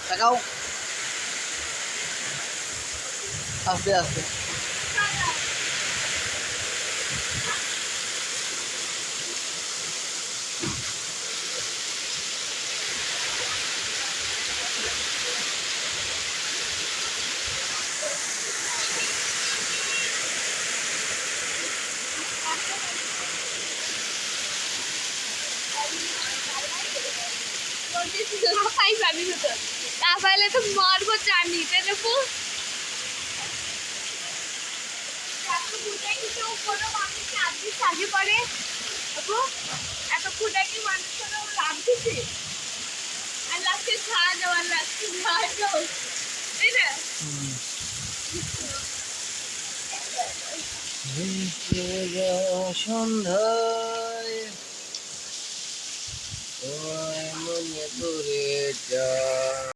তাকাও আস্তে আস্তে না পাইলে তো মারবো জানি তাই দেখো আগে পরে এত ফুটা কি মানুষের লাভ দিচ্ছে আর লাস্টে খাওয়া যাওয়ার লাগছে তাই না সন্ধ্যায় মনে করে যা